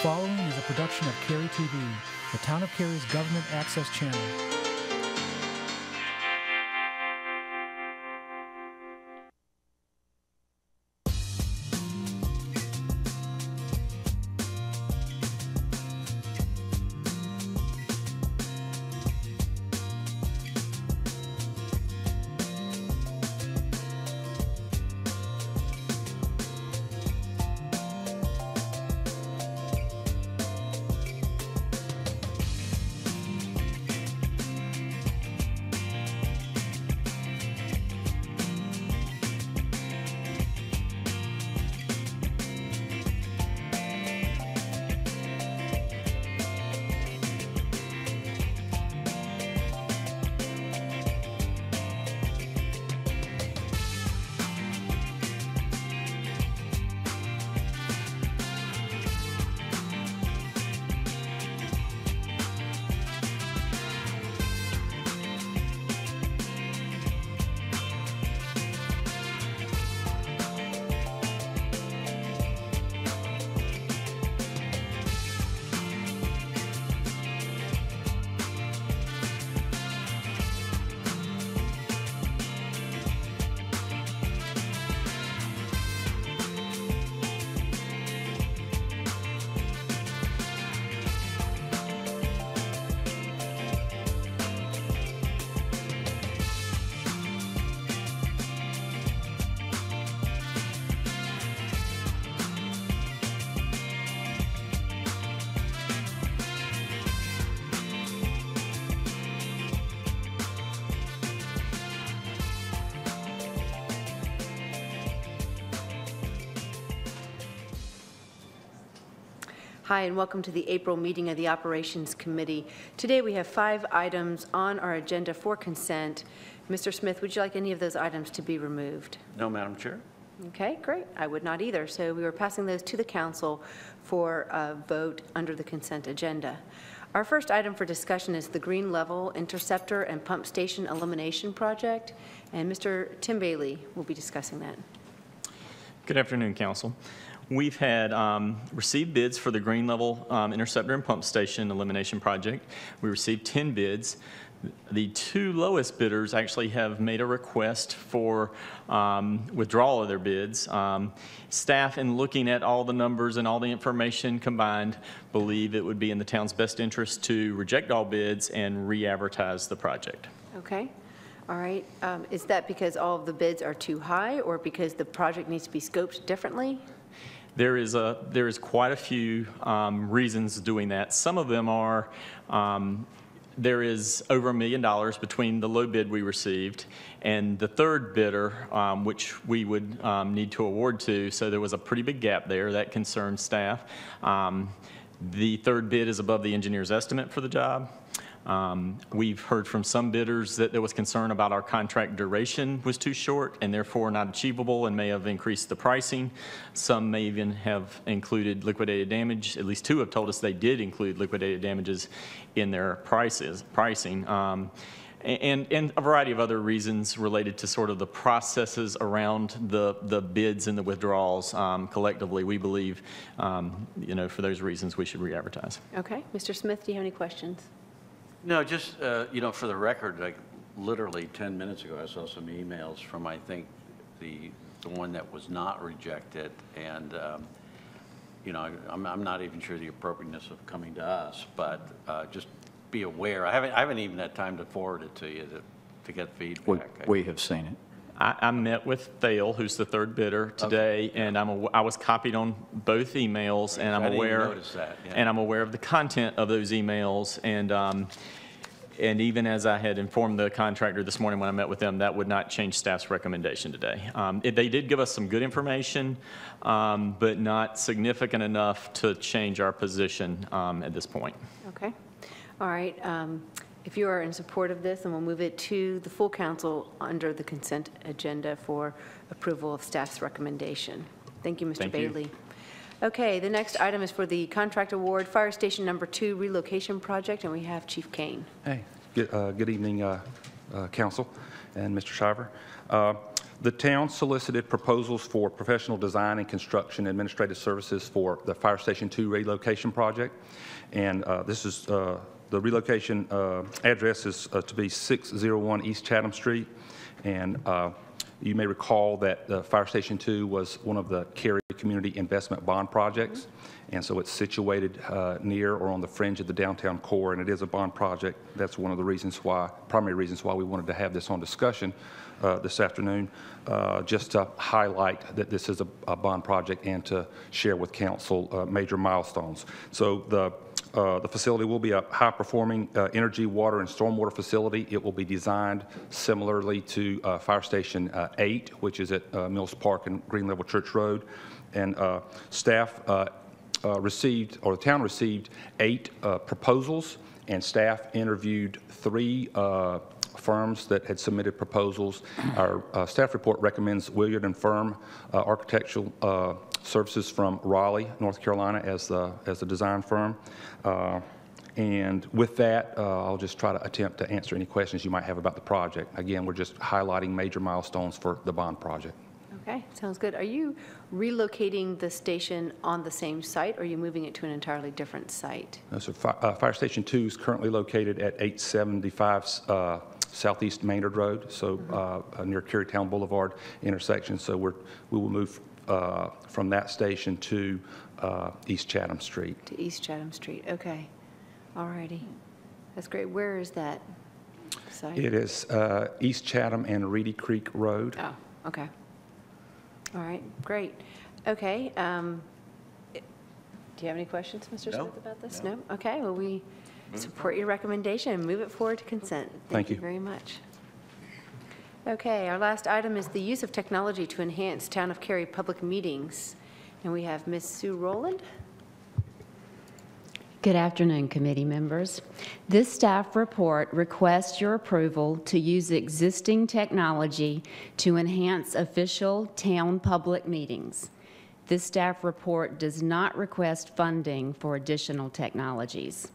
following is a production of Cary TV, the Town of Cary's government access channel. Hi, and welcome to the April meeting of the Operations Committee. Today we have 5 items on our agenda for consent. Mr. Smith, would you like any of those items to be removed? No, Madam Chair. Okay, great. I would not either. So we were passing those to the council for a vote under the consent agenda. Our first item for discussion is the Green Level Interceptor and Pump Station Elimination Project, and Mr. Tim Bailey will be discussing that. Good afternoon, Council. We've had received bids for the Green Level Interceptor and Pump Station Elimination Project. We received 10 bids. The 2 lowest bidders actually have made a request for withdrawal of their bids. Staff, in looking at all the numbers and all the information combined, believe it would be in the town's best interest to reject all bids and re-advertise the project. Okay. All right. Is that because all of the bids are too high, or because the project needs to be scoped differently? There is quite a few reasons doing that. Some of them are there is over $1 million between the low bid we received and the third bidder, which we would need to award to. So there was a pretty big gap there that concerned staff. The third bid is above the engineer's estimate for the job. We've heard from some bidders that there was concern about our contract duration was too short and therefore not achievable and may have increased the pricing. Some may even have included liquidated damage. At least 2 have told us they did include liquidated damages in their pricing. And a variety of other reasons related to sort of the processes around the bids and the withdrawals. Collectively, we believe, for those reasons, we should re-advertise. Okay. Mr. Smith, do you have any questions? No, just, for the record, like literally 10 minutes ago, I saw some emails from, I think, the one that was not rejected. And, I'm not even sure the appropriateness of coming to us, but just be aware. I haven't even had time to forward it to you to get feedback. We have seen it. I met with Thale, who's the third bidder today, okay. And I was copied on both emails, and I'm aware. Notice that, yeah. And I'm aware of the content of those emails, and even as I had informed the contractor this morning when I met with them, that would not change staff's recommendation today. They did give us some good information, but not significant enough to change our position at this point. Okay. All right. If you are in support of this, then we'll move it to the full council under the consent agenda for approval of staff's recommendation. Thank you, Mr. Bailey. Okay, the next item is for the contract award, Fire Station number 2 relocation project, and we have Chief Kane. Hey, good evening, Council and Mr. Shiver. The town solicited proposals for professional design and construction administrative services for the Fire Station 2 relocation project. And this is, the relocation address is to be 601 East Chatham Street. And you may recall that Fire Station 2 was one of the Cary Community Investment Bond projects. And so it's situated near or on the fringe of the downtown core, and it is a bond project. That's one of the reasons why, primary reasons why we wanted to have this on discussion this afternoon, just to highlight that this is a bond project and to share with council major milestones. So the facility will be a high-performing energy, water, and stormwater facility. It will be designed similarly to Fire Station 8, which is at Mills Park and Green Level Church Road. And staff received, or the town received 8 proposals, and staff interviewed 3 firms that had submitted proposals. Our staff report recommends Williard & Firm Architectural Services from Raleigh, North Carolina, as the design firm. And with that, I'll just try to attempt to answer any questions you might have about the project. Again, we're just highlighting major milestones for the bond project. Okay, sounds good. Are you relocating the station on the same site, or are you moving it to an entirely different site? No, so Fire Station 2 is currently located at 875 Southeast Maynard Road, so near Carytown Boulevard intersection. So we will move from that station to East Chatham Street. To East Chatham Street, okay. All righty. That's great. Where is that site? It is East Chatham and Reedy Creek Road. Oh, okay. All right, great. Okay. Do you have any questions, Mr. Smith, about this? No? Okay, well, we support your recommendation and move it forward to consent. Thank you very much. Okay, our last item is the use of technology to enhance Town of Cary public meetings. And we have Ms. Sue Rowland. Good afternoon, committee members. This staff report requests your approval to use existing technology to enhance official town public meetings. This staff report does not request funding for additional technologies.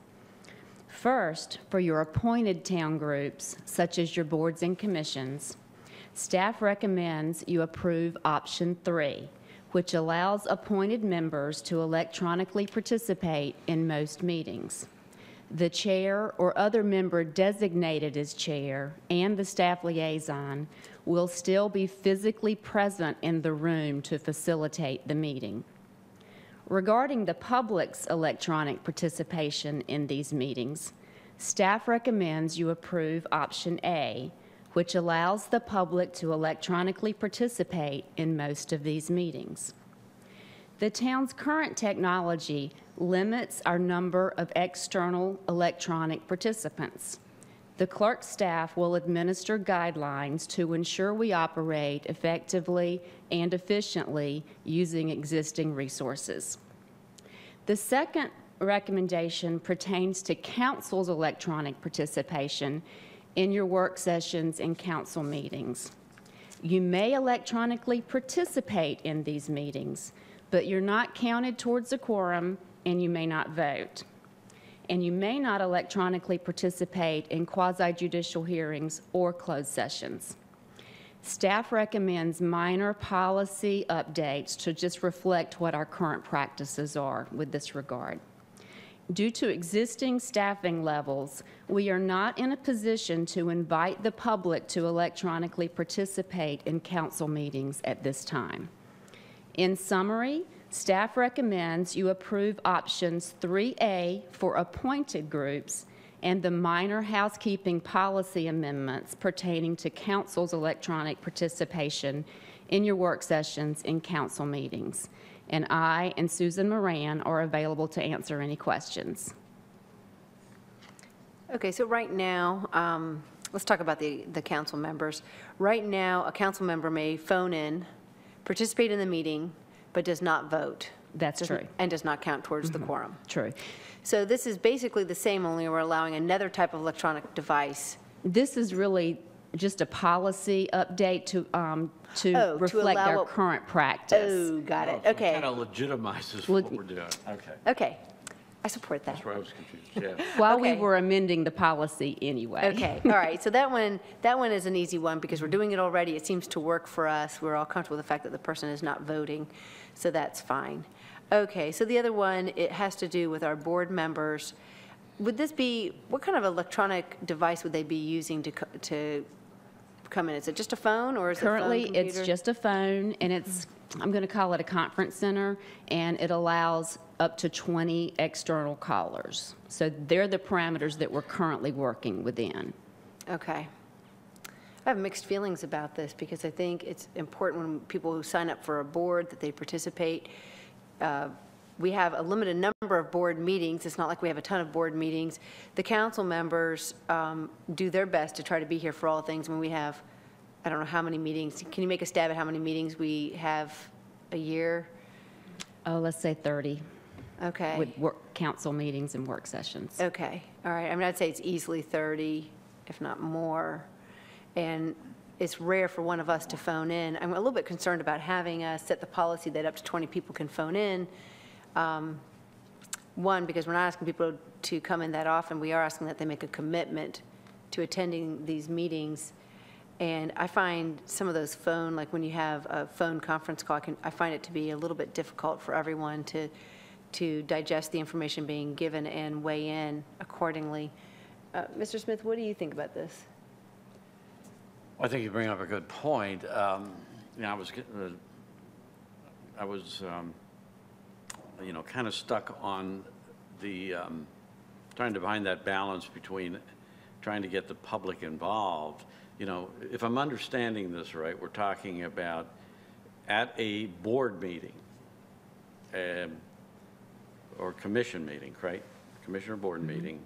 First, for your appointed town groups, such as your boards and commissions, staff recommends you approve option 3, which allows appointed members to electronically participate in most meetings. The chair or other member designated as chair and the staff liaison will still be physically present in the room to facilitate the meeting. Regarding the public's electronic participation in these meetings, staff recommends you approve option A, which allows the public to electronically participate in most of these meetings. The town's current technology limits our number of external electronic participants. The clerk staff will administer guidelines to ensure we operate effectively and efficiently using existing resources. The second recommendation pertains to council's electronic participation in your work sessions and council meetings. You may electronically participate in these meetings, but you're not counted towards a quorum and you may not vote. And you may not electronically participate in quasi-judicial hearings or closed sessions. Staff recommends minor policy updates to just reflect what our current practices are with this regard. Due to existing staffing levels, we are not in a position to invite the public to electronically participate in council meetings at this time. In summary, staff recommends you approve options 3A for appointed groups and the minor housekeeping policy amendments pertaining to council's electronic participation in your work sessions and council meetings. And I and Susan Moran are available to answer any questions. Okay, so right now, let's talk about the council members. Right now, a council member may phone in, participate in the meeting, but does not vote. That's true. And does not count towards the quorum. True. So this is basically the same, only we're allowing another type of electronic device. This is really just a policy update to reflect our current practice. Oh, got it. So Okay. it kind of legitimizes what we're doing. Okay. Okay. I support that. That's where I was confused, yeah. While we Okay. were amending the policy anyway. Okay, all right, so that one is an easy one, because we're doing it already. It seems to work for us. We're all comfortable with the fact that the person is not voting, so that's fine. Okay, so the other one, it has to do with our board members. Would this be, what kind of electronic device would they be using to come in? Is it just a phone, or is it phone, Currently, computer? it's just a phone, and it's, I'm going to call it a conference center, and it allows up to 20 external callers. So they're the parameters that we're currently working within. Okay. I have mixed feelings about this, because I think it's important when people who sign up for a board that they participate. We have a limited number of board meetings. It's not like we have a ton of board meetings. The council members do their best to try to be here for all things. When we have, I don't know how many meetings. Can you make a stab at how many meetings we have a year? Oh, let's say 30 Okay. with council meetings and work sessions. Okay, all right. I mean, I'd say it's easily 30, if not more. And it's rare for one of us to phone in. I'm a little bit concerned about having us set the policy that up to 20 people can phone in. One, because we're not asking people to come in that often. We are asking that they make a commitment to attending these meetings. And I find some of those phone, like when you have a phone conference call, I find it to be a little bit difficult for everyone to digest the information being given and weigh in accordingly. Mr. Smith, what do you think about this? Well, I think you bring up a good point. I was kind of stuck on the, trying to find that balance between trying to get the public involved. If I'm understanding this right, we're talking about at a board meeting or commission meeting, right? Commission or board meeting,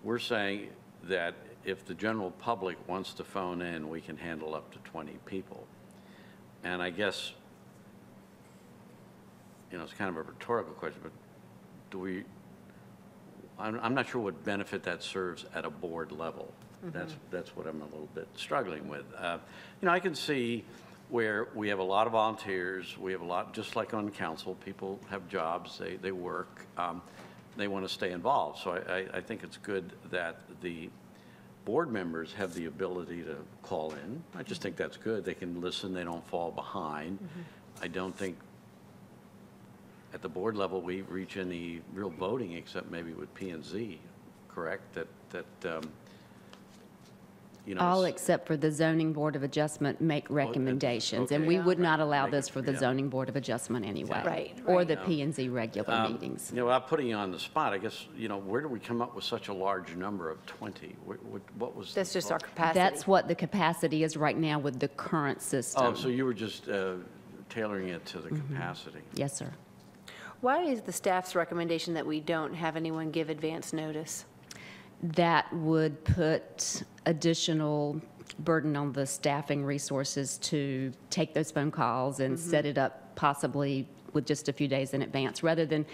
we're saying that if the general public wants to phone in, we can handle up to 20 people. And I guess, it's kind of a rhetorical question, but I'm not sure what benefit that serves at a board level. That's what I'm a little bit struggling with. I can see where we have a lot of volunteers, we have a lot, just like on council, people have jobs, they work, they want to stay involved. So I think it's good that the board members have the ability to call in. I just think that's good. They can listen, they don't fall behind. I don't think at the board level we reach any real voting except maybe with P&Z, correct? All except for the Zoning Board of Adjustment make recommendations, and we okay. would not allow Make this it- for the yeah. Zoning Board of Adjustment anyway. Right, Or right. the P&Z regular meetings. Without putting you on the spot, I guess, where do we come up with such a large number of 20? What was? That's just our capacity. That's what the capacity is right now with the current system. Oh, so you were just tailoring it to the capacity? Yes, sir. Why is the staff's recommendation that we don't have anyone give advance notice? That would put additional burden on the staffing resources to take those phone calls and set it up possibly with just a few days in advance, rather than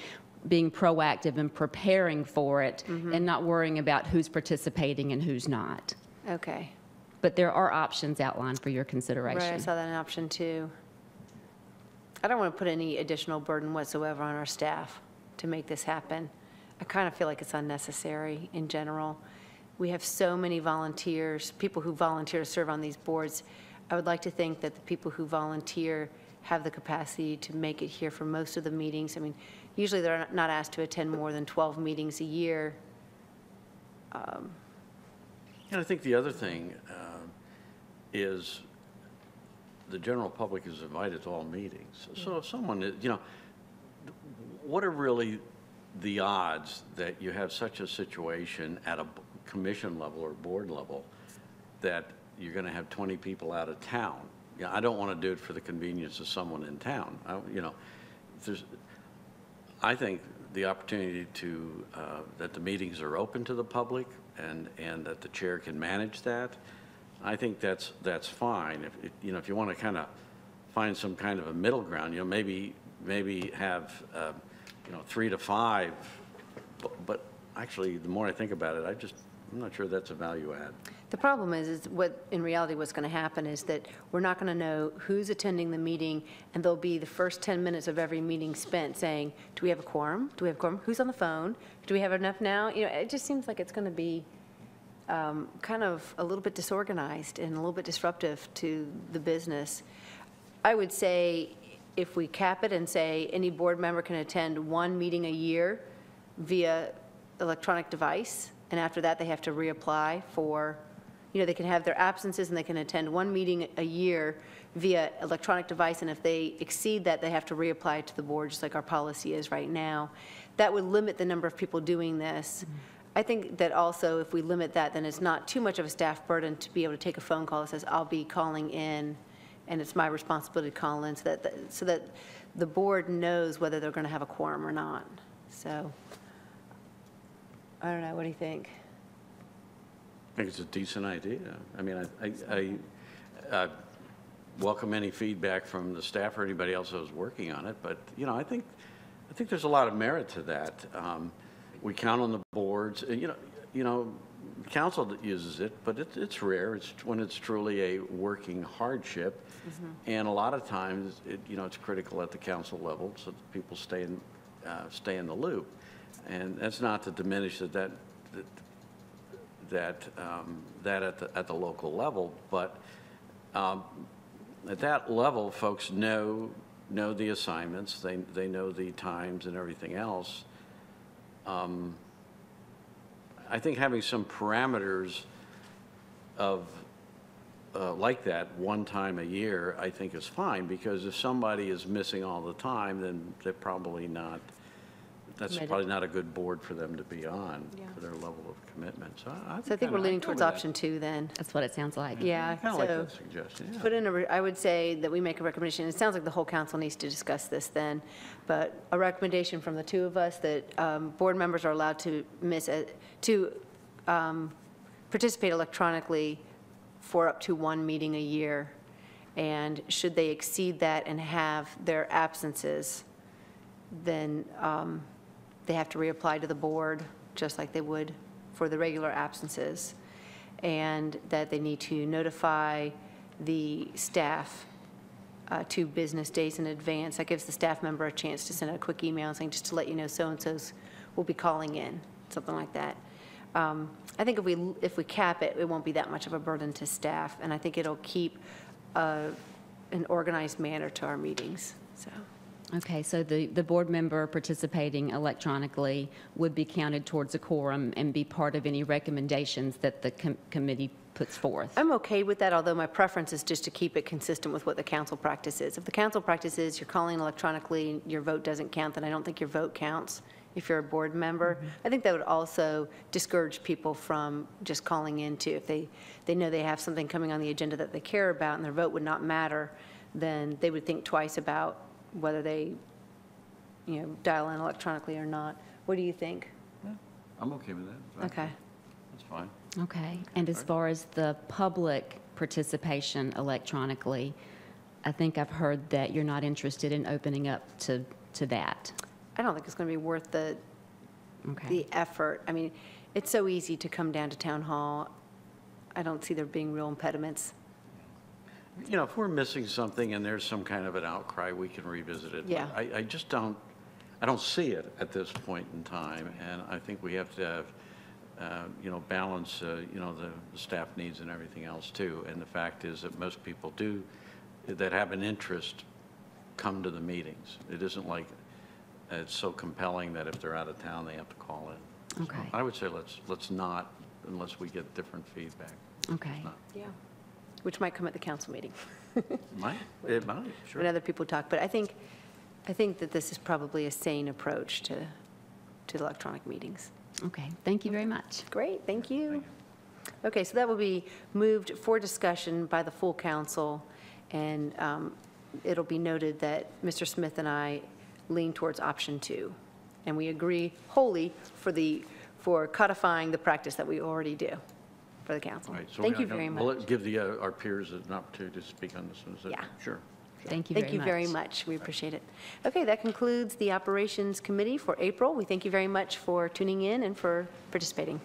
being proactive and preparing for it and not worrying about who's participating and who's not. Okay. But there are options outlined for your Right, I consideration. saw that an option too. I don't want to put any additional burden whatsoever on our staff to make this happen. I kind of feel like it's unnecessary in general. We have so many volunteers, people who volunteer to serve on these boards. I would like to think that the people who volunteer have the capacity to make it here for most of the meetings. I mean, usually they're not asked to attend more than 12 meetings a year. And I think the other thing is the general public is invited to all meetings. So if someone, what are really the odds that you have such a situation at a commission level or board level that you're going to have 20 people out of town? I don't want to do it for the convenience of someone in town. I think the opportunity to, that the meetings are open to the public and that the chair can manage that, I think that's fine. If you want to kind of find some kind of a middle ground, maybe have 3 to 5, but actually, the more I think about it, I'm not sure that's a value add. The problem is what, in reality, what's going to happen is that we're not going to know who's attending the meeting, and there'll be the first 10 minutes of every meeting spent saying, do we have a quorum? Do we have a quorum? Who's on the phone? Do we have enough now? You know, it just seems like it's going to be kind of a little bit disorganized and a little bit disruptive to the business. I would say if we cap it and say any board member can attend one meeting a year via electronic device, and after that, they have to reapply for, you know, they can have their absences and they can attend one meeting a year via electronic device, and if they exceed that, they have to reapply to the board, just like our policy is right now. That would limit the number of people doing this. I think that also, if we limit that, then it's not too much of a staff burden to be able to take a phone call that says, I'll be calling in, and it's my responsibility to call in, so that the board knows whether they're going to have a quorum or not. So, I don't know, what do you think? I think it's a decent idea. I mean, I welcome any feedback from the staff or anybody else who's working on it, but, you know, I think there's a lot of merit to that. We count on the boards, you know, the council that uses it, but it's rare. It's when it's truly a working hardship, and a lot of times, you know, it's critical at the council level so that people stay in the loop. And that's not to diminish that at the local level, but at that level, folks know the assignments, they know the times and everything else. I think having some parameters of like that one time a year, I think is fine, because if somebody is missing all the time, then they're probably not. That's probably not a good board for them to be on for their level of commitment. So I think we're leaning towards option 2 then. That's what it sounds like. Yeah. Kind of like that suggestion. Yeah. Put in I would say that we make a recommendation. It sounds like the whole council needs to discuss this then, but a recommendation from the two of us that board members are allowed to participate electronically for up to one meeting a year, and should they exceed that and have their absences, then they have to reapply to the board, just like they would for the regular absences, and that they need to notify the staff 2 business days in advance. That gives the staff member a chance to send a quick email saying, just to let you know, so-and-so's will be calling in, something like that. I think if we cap it, it won't be that much of a burden to staff, and I think it'll keep an organized manner to our meetings, so. Okay, so the board member participating electronically would be counted towards a quorum and be part of any recommendations that the committee puts forth. I'm okay with that, although my preference is just to keep it consistent with what the council practice is. If the council practice is you're calling electronically, your vote doesn't count, then I don't think your vote counts if you're a board member. I think that would also discourage people from just calling in too. If they know they have something coming on the agenda that they care about and their vote would not matter, then they would think twice about whether they, you know, dial in electronically or not. What do you think? Yeah, I'm okay with that. Okay. That's fine. Okay, and as far as the public participation electronically, I think I've heard that you're not interested in opening up to that. I don't think it's going to be worth the Okay. effort. I mean, it's so easy to come down to town hall. I don't see there being real impediments. You know, if we're missing something and there's some kind of an outcry, we can revisit it. Yeah. But I just don't see it at this point in time, and I think we have to have, you know, balance, you know, the staff needs and everything else too. And the fact is that most people that have an interest come to the meetings. It isn't like it's so compelling that if they're out of town, they have to call in. Okay. So I would say let's not, unless we get different feedback. Okay. Yeah. Which might come at the council meeting. It might, sure. When other people talk, but I think that this is probably a sane approach to electronic meetings. Okay, thank you very much. Great, thank you. Okay, so that will be moved for discussion by the full council, and it'll be noted that Mr. Smith and I lean towards option 2, and we agree wholly for codifying the practice that we already do for the council. All right, so Thank you very much. We'll give our peers an opportunity to speak on this one. Is that- Yeah. Sure. Thank you very much. Thank you very much. We appreciate it. Okay, that concludes the Operations Committee for April. We thank you very much for tuning in and for participating.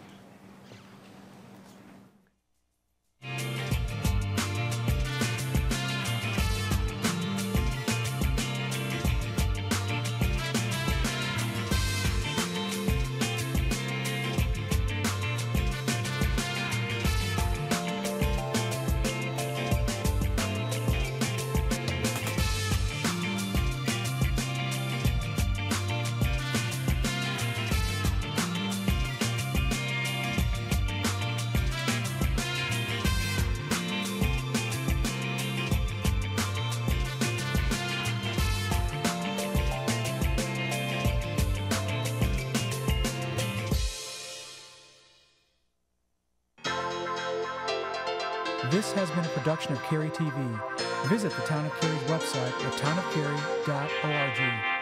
This has been a production of Cary TV. Visit the Town of Cary's website at townofcary.org.